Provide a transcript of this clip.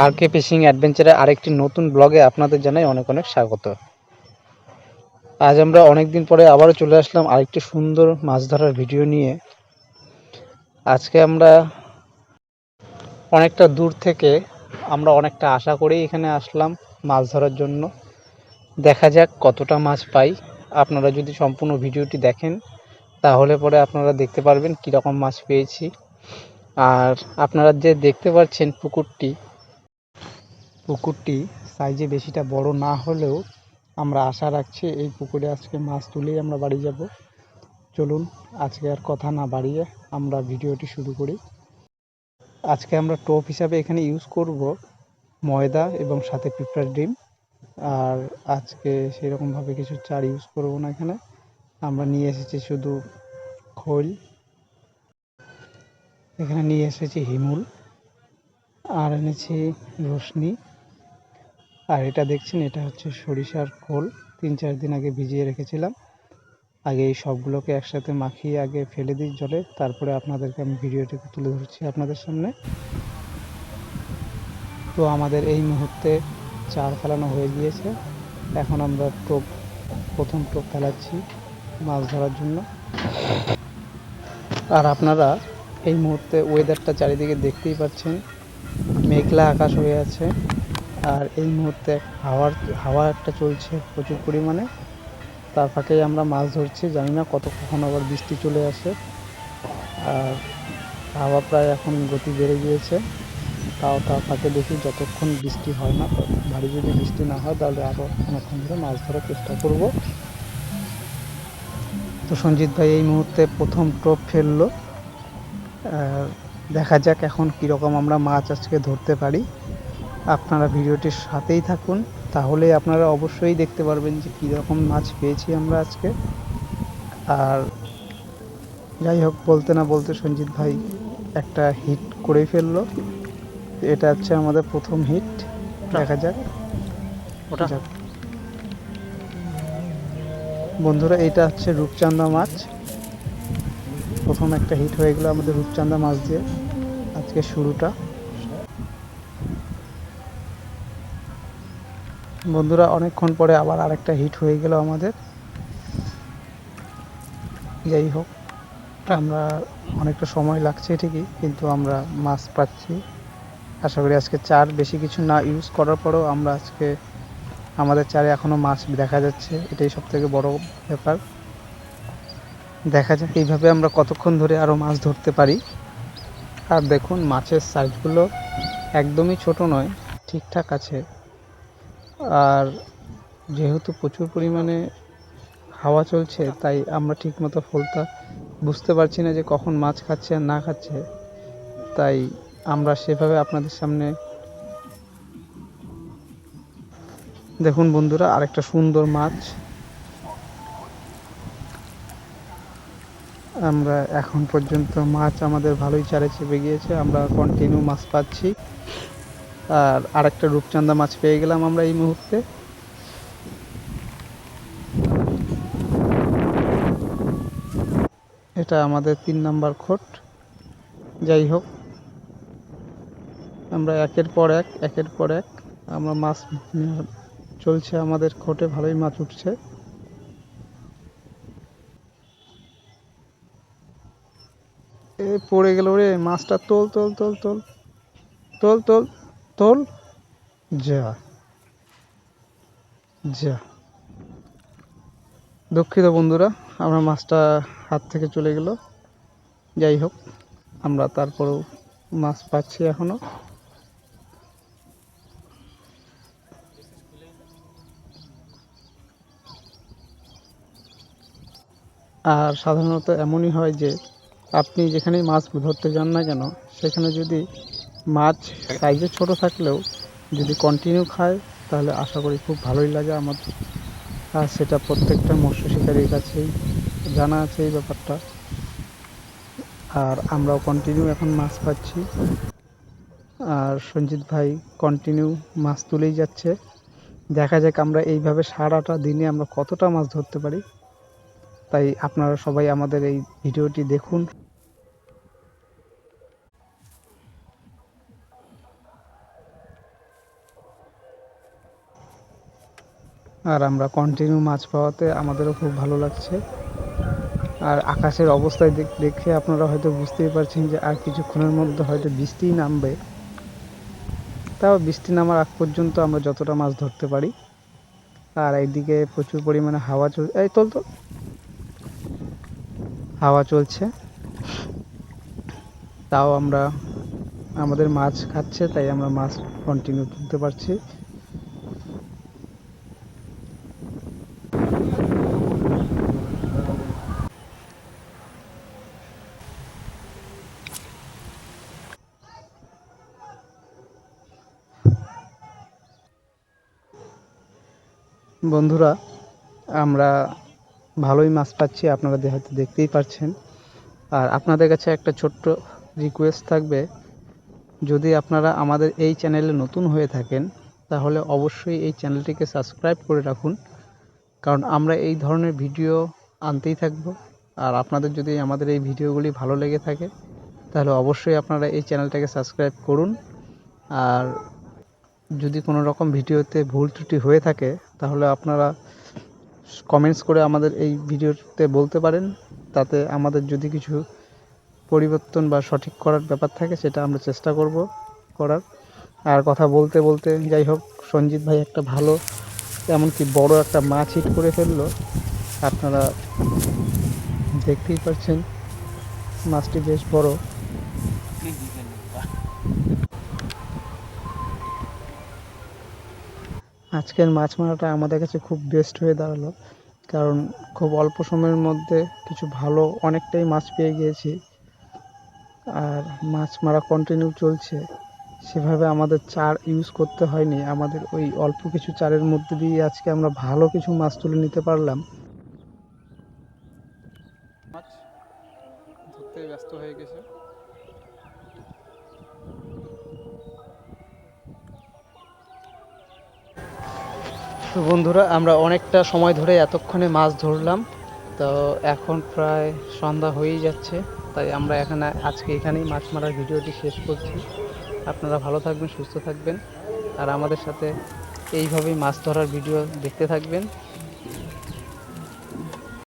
আর কে fishing অ্যাডভেঞ্চারের আরেকটি নতুন ব্লগে আপনাদের জানাই অনেক অনেক স্বাগত। আজ আমরা অনেকদিন পরে আবারও চলে আসলাম আরেকটি সুন্দর মাছ ধরার ভিডিও নিয়ে। আজকে আমরা অনেকটা দূর থেকে অনেকটা আশা করেই এখানে আসলাম মাছ ধরার জন্য। দেখা যাক কতটা মাছ পাই। আপনারা যদি সম্পূর্ণ ভিডিওটি দেখেন তাহলে পরে আপনারা দেখতে পারবেন কীরকম মাছ পেয়েছি। আর আপনারা যে দেখতে পাচ্ছেন পুকুরটি সাইজে বেশিটা বড় না হলেও আমরা আশা রাখছি এই পুকুরে আজকে মাছ তুলেই আমরা বাড়ি যাব। চলুন আজকে আর কথা না বাড়িয়ে আমরা ভিডিওটি শুরু করি। আজকে আমরা টোপ হিসাবে এখানে ইউজ করব ময়দা এবং সাথে পিঁপড়ার ডিম। আর আজকে সেরকমভাবে কিছু চার ইউজ করব না। এখানে আমরা নিয়ে এসেছি শুধু খোল, এখানে নিয়ে এসেছি হিমুল, আর এনেছি রশনি। আর এটা দেখছেন, এটা হচ্ছে সরিষার খোল, 3-4 দিন আগে ভিজিয়ে রেখেছিলাম। আগে এই সবগুলোকে একসাথে মাখিয়ে আগে ফেলে দিই জলে, তারপরে আপনাদেরকে আমি ভিডিওটিকে তুলে ধরছি আপনাদের সামনে। তো আমাদের এই মুহূর্তে চার ফেলানো হয়ে গিয়েছে। এখন আমরা প্রথম টোপ ফেলাচ্ছি মাছ ধরার জন্য। আর আপনারা এই মুহূর্তে ওয়েদারটা চারিদিকে দেখতেই পাচ্ছেন, মেঘলা আকাশ হয়ে আছে। আর এই মুহূর্তে হাওয়া একটা চলছে প্রচুর পরিমাণে। তার ফাঁকেই আমরা মাছ ধরছি, জানি না কখন আবার বৃষ্টি চলে আসে। আর হাওয়া প্রায় এখন গতি বেড়ে গিয়েছে। তার ফাঁকে দেখি যতক্ষণ বৃষ্টি হয় না, ভারী যদি বৃষ্টি না হয় তাহলে আরও অনেকক্ষণ ধরে মাছ ধরার চেষ্টা করব। তো সঞ্জিত ভাই এই মুহূর্তে প্রথম টোপ ফেললো। দেখা যাক এখন কীরকম আমরা মাছ আজকে ধরতে পারি। আপনারা ভিডিওটির সাথেই থাকুন, তাহলে আপনারা অবশ্যই দেখতে পারবেন যে কীরকম মাছ পেয়েছি আমরা আজকে। আর যাই হোক, বলতে না বলতে সঞ্জিত ভাই একটা হিট করেই ফেললো। এটা হচ্ছে আমাদের প্রথম হিট। দেখা যাক। বন্ধুরা, এইটা হচ্ছে রূপচাঁদা মাছ। প্রথম একটা হিট হয়ে গেল আমাদের রূপচাঁদা মাছ দিয়ে আজকে শুরুটা। বন্ধুরা, অনেকক্ষণ পরে আবার আরেকটা হিট হয়ে গেল আমাদের। যাই হোক, আমরা অনেকটা সময় লাগছে ঠিকই, কিন্তু আমরা মাছ পাচ্ছি। আশা করি আজকে চার বেশি কিছু না ইউজ করার পরেও আমরা আজকে আমাদের চারে এখনও মাছ দেখা যাচ্ছে, এটাই সবথেকে বড় ব্যাপার। দেখা যাক এইভাবে আমরা কতক্ষণ ধরে আরও মাছ ধরতে পারি। আর দেখুন, মাছের সাইজগুলো একদমই ছোট নয়, ঠিকঠাক আছে। আর যেহেতু প্রচুর পরিমাণে হাওয়া চলছে, তাই আমরা ঠিকমতো ফলটা বুঝতে পারছি না যে কখন মাছ খাচ্ছে আর না খাচ্ছে। তাই আমরা সেভাবে আপনাদের সামনে দেখুন বন্ধুরা, আরেকটা সুন্দর মাছ আমরা এখন পর্যন্ত মাছ আমাদের ভালোই চারে চেপে গিয়েছে, আমরা কন্টিনিউ মাছ পাচ্ছি। আর আরেকটা রূপচাঁদা মাছ পেয়ে গেলাম আমরা এই মুহূর্তে। এটা আমাদের 3 নাম্বার খোট। যাই হোক, আমরা একের পর এক আমরা মাছ চলছে, আমাদের খোটে ভালোই মাছ উঠছে। এ পড়ে গেল রে মাছটা। তোল তোল তোল তোল তোল তোল তোল। যা যা, দুঃখিত বন্ধুরা, আমরা মাছটা হাত থেকে চলে গেল। যাই হোক, আমরা তারপরেও মাছ পাচ্ছি এখনো। আর সাধারণত এমনই হয় যে আপনি যেখানেই মাছ ধরতে যান না কেন, সেখানে যদি মাছ সাইজে ছোট থাকলেও যদি কন্টিনিউ খায়, তাহলে আশা করি খুব ভালোই লাগে আমার। আর সেটা প্রত্যেকটা মৎস্য শিকারীর কাছেই জানা আছে এই ব্যাপারটা। আর আমরাও কন্টিনিউ এখন মাছ পাচ্ছি। আর সঞ্জিত ভাই কন্টিনিউ মাছ তুলেই যাচ্ছে। দেখা যাক আমরা এইভাবে সারাটা দিনে আমরা কতটা মাছ ধরতে পারি। তাই আপনারা সবাই আমাদের এই ভিডিওটি দেখুন। আর আমরা কন্টিনিউ মাছ পাওয়াতে আমাদেরও খুব ভালো লাগছে। আর আকাশের অবস্থায় দেখে আপনারা হয়তো বুঝতেই পারছেন যে আর কিছুক্ষণের মধ্যে হয়তো বৃষ্টিই নামবে। তাও বৃষ্টি নামার আগ পর্যন্ত আমরা যতটা মাছ ধরতে পারি। আর এইদিকে প্রচুর পরিমাণে হাওয়া চলছে, এই তো হাওয়া চলছে, তাও আমরা আমাদের মাছ খাচ্ছে, তাই আমরা মাছ কন্টিনিউ তুলতে পারছি। বন্ধুরা, আমরা ভালোই মাছ পাচ্ছি, আপনারা হয়তো দেখতেই পাচ্ছেন। আর আপনাদের কাছে একটা ছোট্ট রিকোয়েস্ট থাকবে, যদি আপনারা আমাদের এই চ্যানেলে নতুন হয়ে থাকেন তাহলে অবশ্যই এই চ্যানেলটিকে সাবস্ক্রাইব করে রাখুন, কারণ আমরা এই ধরনের ভিডিও আনতেই থাকব। আর আপনাদের যদি আমাদের এই ভিডিওগুলি ভালো লেগে থাকে তাহলে অবশ্যই আপনারা এই চ্যানেলটাকে সাবস্ক্রাইব করুন। আর যদি কোনো রকম ভিডিওতে ভুল ত্রুটি হয়ে থাকে তাহলে আপনারা কমেন্টস করে আমাদের এই ভিডিওতে বলতে পারেন, তাতে আমাদের যদি কিছু পরিবর্তন বা সঠিক করার ব্যাপার থাকে সেটা আমরা চেষ্টা করব করার। আর কথা বলতে বলতে যাই হোক, সঞ্জিত ভাই একটা ভালো, এমনকি বড় একটা মাছ হিট করে ফেললো। আপনারা দেখতেই পাচ্ছেন মাছটি বেশ বড়। আজকের মাছ মারাটা আমাদের কাছে খুব বেস্ট হয়ে দাঁড়ালো, কারণ খুব অল্প সময়ের মধ্যে কিছু ভালো অনেকটাই মাছ পেয়ে গিয়েছি। আর মাছ মারা কন্টিনিউ চলছে, সেভাবে আমাদের চার ইউজ করতে হয়নি, আমাদের ওই অল্প কিছু চারের মধ্যে দিয়ে আজকে আমরা ভালো কিছু মাছ তুলে নিতে পারলাম। মাছ ধরতে ব্যস্ত হয়ে গেছে। তো বন্ধুরা, আমরা অনেকটা সময় ধরে এতক্ষণে মাছ ধরলাম, তো এখন প্রায় সন্ধ্যা হয়েই যাচ্ছে, তাই আমরা আজকে এখানেই মাছ মারার ভিডিওটি শেষ করছি। আপনারা ভালো থাকবেন, সুস্থ থাকবেন, আর আমাদের সাথে এইভাবেই মাছ ধরার ভিডিও দেখতে থাকবেন।